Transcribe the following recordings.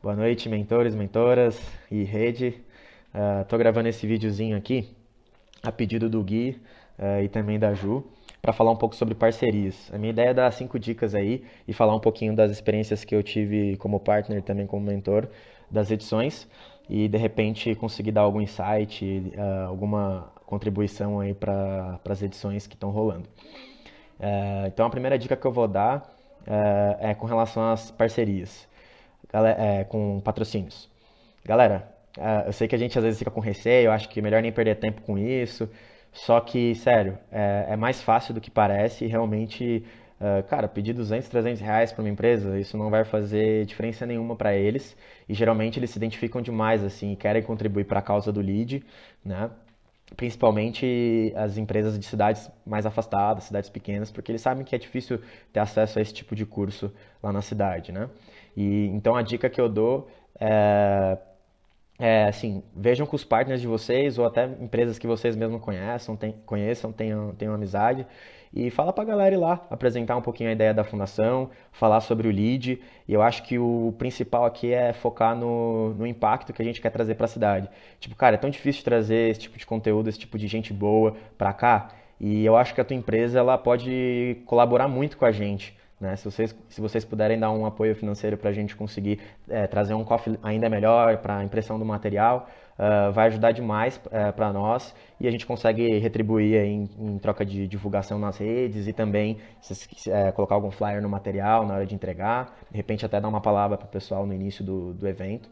Boa noite, mentores, mentoras e rede. Tô gravando esse videozinho aqui a pedido do Gui, e também da Ju para falar um pouco sobre parcerias. A minha ideia é dar 5 dicas aí e falar um pouquinho das experiências que eu tive como partner e também como mentor das edições e de repente conseguir dar algum insight, alguma contribuição aí para as edições que estão rolando. Então a primeira dica que eu vou dar é com relação às parcerias, com patrocínios. Galera, eu sei que a gente às vezes fica com receio, eu acho que é melhor nem perder tempo com isso. Só que, sério, é mais fácil do que parece e realmente, cara, pedir 200, 300 reais para uma empresa, isso não vai fazer diferença nenhuma para eles. E geralmente eles se identificam demais, assim, e querem contribuir para a causa do lead, né? Principalmente as empresas de cidades mais afastadas, cidades pequenas, porque eles sabem que é difícil ter acesso a esse tipo de curso lá na cidade, né? E então a dica que eu dou assim, vejam com os partners de vocês ou até empresas que vocês mesmos conheçam, tenham amizade e fala pra galera ir lá, apresentar um pouquinho a ideia da fundação, falar sobre o lead. E eu acho que o principal aqui é focar no impacto que a gente quer trazer para a cidade. Tipo, cara, é tão difícil trazer esse tipo de conteúdo, esse tipo de gente boa pra cá. E eu acho que a tua empresa ela pode colaborar muito com a gente. Né? Se vocês puderem dar um apoio financeiro para a gente conseguir trazer um cofre ainda melhor para a impressão do material, vai ajudar demais para nós e a gente consegue retribuir aí em troca de divulgação nas redes e também se colocar algum flyer no material na hora de entregar, de repente até dar uma palavra para o pessoal no início do evento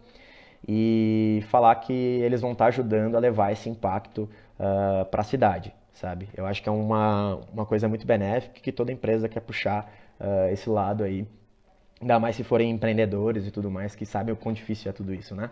e falar que eles vão estar ajudando a levar esse impacto para a cidade, sabe? Eu acho que é uma coisa muito benéfica que toda empresa quer puxar esse lado aí. Ainda mais se forem empreendedores e tudo mais, que sabem o quão difícil é tudo isso, né?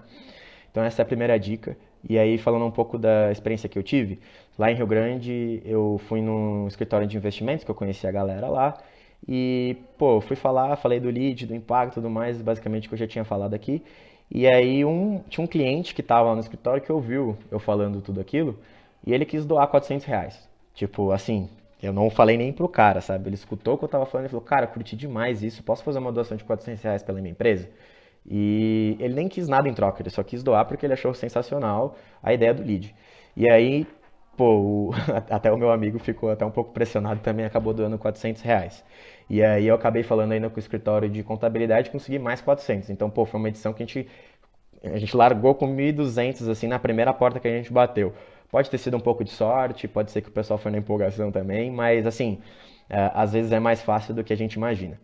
Então essa é a primeira dica. E aí falando um pouco da experiência que eu tive, lá em Rio Grande eu fui num escritório de investimentos, que eu conheci a galera lá, e pô, fui falar, falei do lead, do impacto e tudo mais, basicamente o que eu já tinha falado aqui. E aí tinha um cliente que estava lá no escritório que ouviu eu falando tudo aquilo, e ele quis doar 400 reais. Tipo, assim, eu não falei nem pro cara, sabe? Ele escutou o que eu tava falando e falou, cara, curti demais isso, posso fazer uma doação de 400 reais pela minha empresa? E ele nem quis nada em troca, ele só quis doar porque ele achou sensacional a ideia do lead. E aí, pô, até o meu amigo ficou até um pouco pressionado também, acabou doando 400 reais. E aí eu acabei falando ainda com o escritório de contabilidade e consegui mais 400. Então, pô, foi uma edição que a gente largou com 1.200 assim na primeira porta que a gente bateu. Pode ter sido um pouco de sorte, pode ser que o pessoal foi na empolgação também, mas assim, às vezes é mais fácil do que a gente imagina.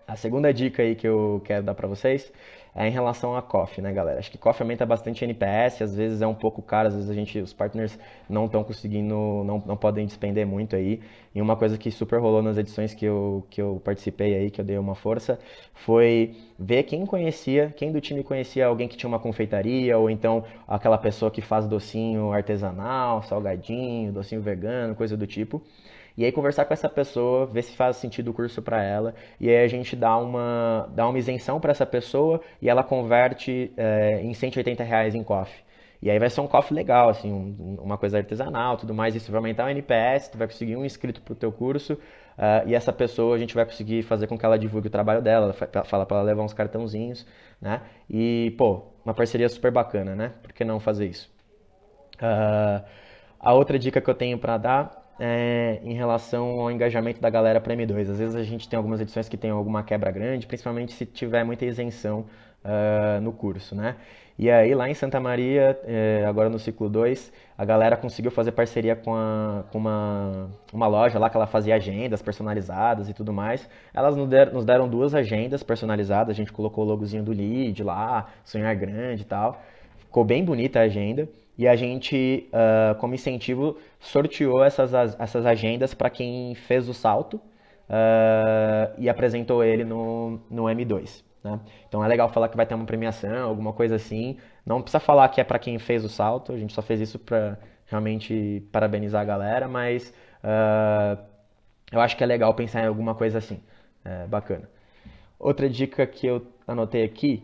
A segunda dica aí que eu quero dar pra vocês é em relação a coffee, né, galera? Acho que coffee aumenta bastante NPS, às vezes é um pouco caro, às vezes os partners não estão conseguindo, não podem despender muito aí. E uma coisa que super rolou nas edições que eu participei aí, que eu dei uma força, foi ver quem do time conhecia alguém que tinha uma confeitaria, ou então aquela pessoa que faz docinho artesanal, salgadinho, docinho vegano, coisa do tipo. E aí conversar com essa pessoa, ver se faz sentido o curso para ela, e aí a gente dá uma isenção para essa pessoa e ela converte em 180 reais em coffee. E aí vai ser um coffee legal, assim, uma coisa artesanal, tudo mais, isso vai aumentar o NPS, tu vai conseguir um inscrito pro teu curso, e essa pessoa a gente vai conseguir fazer com que ela divulgue o trabalho dela, fala para ela levar uns cartãozinhos, né? E, pô, uma parceria super bacana, né? Por que não fazer isso? Ah, a outra dica que eu tenho para dar é em relação ao engajamento da galera para M2. Às vezes a gente tem algumas edições que tem alguma quebra grande, principalmente se tiver muita isenção no curso, né? E aí lá em Santa Maria, agora no ciclo 2, a galera conseguiu fazer parceria com uma loja lá que ela fazia agendas personalizadas e tudo mais. Elas nos deram 2 agendas personalizadas, a gente colocou o logozinho do lead lá, sonhar grande e tal. Ficou bem bonita a agenda. E a gente, como incentivo, sorteou essas agendas para quem fez o salto e apresentou ele no M2. Né? Então é legal falar que vai ter uma premiação, alguma coisa assim. Não precisa falar que é para quem fez o salto, a gente só fez isso para realmente parabenizar a galera, mas eu acho que é legal pensar em alguma coisa assim. Bacana. Outra dica que eu anotei aqui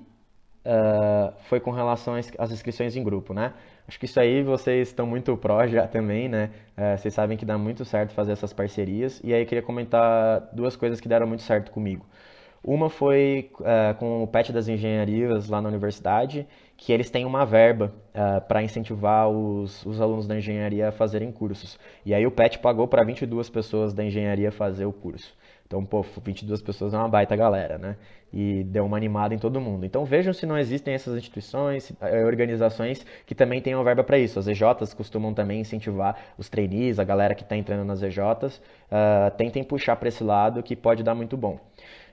foi com relação às inscrições em grupo, né? Acho que isso aí vocês estão muito pró já também, né? Vocês sabem que dá muito certo fazer essas parcerias. E aí eu queria comentar 2 coisas que deram muito certo comigo. Uma foi com o PET das engenharias lá na universidade, que eles têm uma verba para incentivar os alunos da engenharia a fazerem cursos. E aí o PET pagou para 22 pessoas da engenharia fazer o curso. Então, pô, 22 pessoas é uma baita galera, né? E deu uma animada em todo mundo. Então vejam se não existem essas instituições, organizações que também tenham verba para isso. As EJs costumam também incentivar os trainees, a galera que está entrando nas EJs, tentem puxar para esse lado que pode dar muito bom.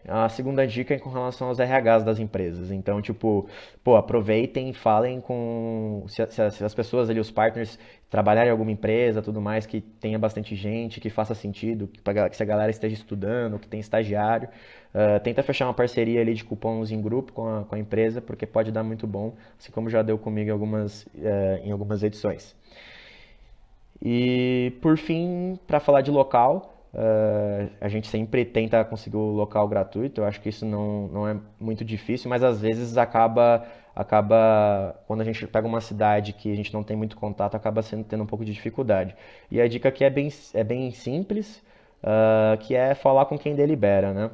A segunda dica é com relação aos RHs das empresas. Então, tipo, pô, aproveitem, falem com se as pessoas ali, os partners, trabalharem em alguma empresa, tudo mais, que tenha bastante gente, que faça sentido, que se a galera esteja estudando, que tem estagiário, tenta fechar uma parceria ali de cupons em grupo com a empresa, porque pode dar muito bom, assim como já deu comigo em algumas edições. E por fim, para falar de local, a gente sempre tenta conseguir o local gratuito. Eu acho que isso não é muito difícil, mas às vezes acaba quando a gente pega uma cidade que a gente não tem muito contato, acaba tendo um pouco de dificuldade. E a dica aqui é bem simples, que é falar com quem delibera, né?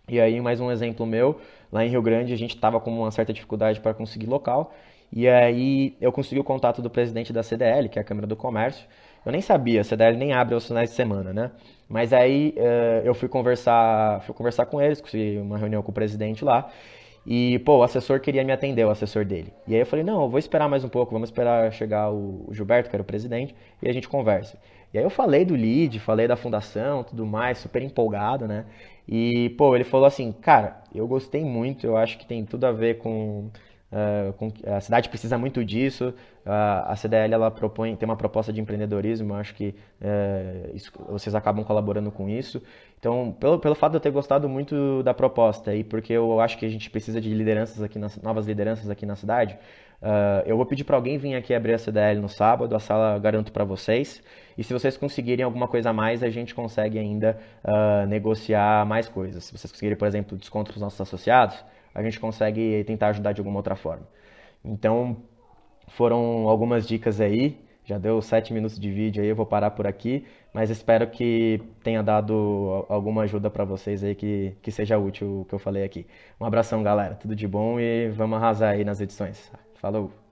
E aí, mais um exemplo meu, lá em Rio Grande, a gente estava com uma certa dificuldade para conseguir local, e aí eu consegui o contato do presidente da CDL, que é a Câmara do Comércio. Eu nem sabia, a CDL nem abre aos finais de semana, né? Mas aí eu fui conversar com eles, consegui uma reunião com o presidente lá, e, pô, o assessor queria me atender, o assessor dele. E aí eu falei, não, eu vou esperar mais um pouco, vamos esperar chegar o Gilberto, que era o presidente, e a gente conversa. E aí eu falei do lead, falei da fundação, tudo mais, super empolgado, né? E, pô, ele falou assim, cara, eu gostei muito, eu acho que tem tudo a ver a cidade precisa muito disso. A CDL ela tem uma proposta de empreendedorismo, eu acho que vocês acabam colaborando com isso. Então, pelo fato de eu ter gostado muito da proposta e porque eu acho que a gente precisa de novas lideranças aqui na cidade, eu vou pedir para alguém vir aqui abrir a CDL no sábado, a sala garanto para vocês. E se vocês conseguirem alguma coisa a mais, a gente consegue ainda negociar mais coisas. Se vocês conseguirem, por exemplo, desconto para os nossos associados, a gente consegue tentar ajudar de alguma outra forma. Então, foram algumas dicas aí. Já deu 7 minutos de vídeo aí, eu vou parar por aqui. Mas espero que tenha dado alguma ajuda para vocês aí que seja útil o que eu falei aqui. Um abração, galera. Tudo de bom e vamos arrasar aí nas edições. Falou!